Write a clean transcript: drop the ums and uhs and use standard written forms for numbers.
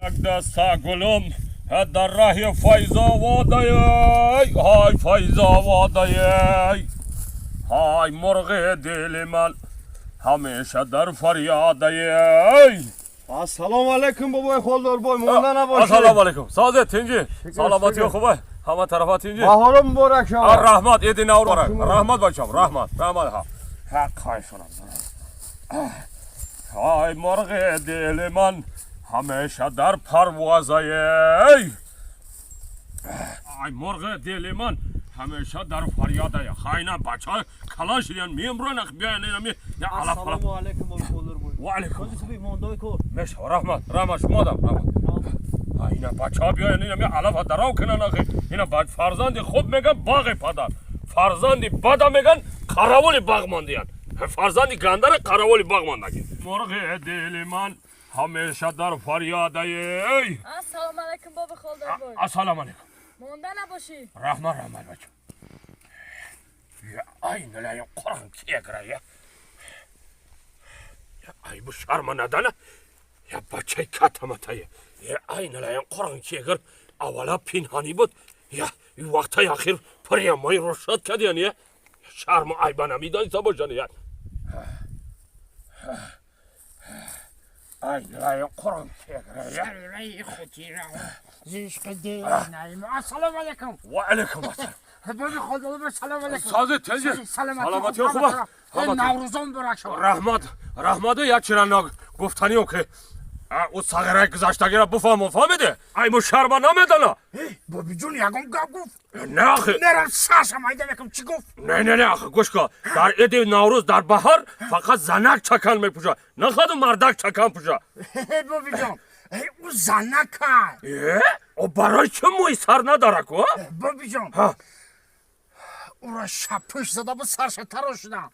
دستا گلم در راه فیض آوادای های فیض آوادای های مرغ دل من همیشه در فریادای. Assalomu alaykum boboy Xoldorboy. Mo'ldan aboshi. Assalomu alaykum. Sozet tinji. Salomati yo'q boy. Hamma tarafa tinji. Bahorim muborak shoma. Rahmat edina muborak. Rahmat bacham. Rahmat. Rahmat ha. Ha qo'y shunam. Hay مرغ دل من همیشه در پروازای. ای مرغ دل من همیشه در فریادای. خاینا بچه کلاش دیان میمرون بیان نمی یا علا فلا. Assalomu alaykum boboy Xoldorboy. و علیکم. Ko'zingiz bi mondoy ko'r. مش رحمت رحمت شما دم رحمت. اینا بچه ها بیاین اینا می علا دراو کنن آخه اینا بعد فرزند خوب میگن باغ پدر فرزندی بدا میگن قراول باغ ماندیان فرزندی گندر قراول باغ ماندگی. مرغ دل من همیشه در فریادای. Assalomu alaykum baba Xoldorboy. السلام علیکم. Monda naboshi. رحمت بچه. یا ای نلایم قرآن کیه کرا یا ای bu şarma nedene ya bachey katamataye ya ay nalayan Qur'an ki eğer avala pinhani bud ya vaqta yaxir priyamay roşat kadiyan ya şarma ay bana midan sabojan ya ay nalayan Qur'an ki eğer ya Ey khotira. Zişkede naim. Assalamu alaykum. ve aleyküm assalam. Baba Xoldorboy selam alaykum. Sazet teyze Salamat yok mu? Navruzon bırakşam. رحمت یا چرا گفتنی او که او ساغره گذاشته گیره بفهمیده ای مو شرما نمیدانا Baba Jun yagam gaf. نه آخه Nerem şaşam ayda bakım çi gaf. نه آخه گوش کن در عید نوروز در بهار فقط زنک چکن میپوشه نه خود مردک چکن پوشه Baba Jun. O zanaka. او برای چه موی سر نداره کو Baba Jun. ها Ura şapış zada bu sarşa taroşuna.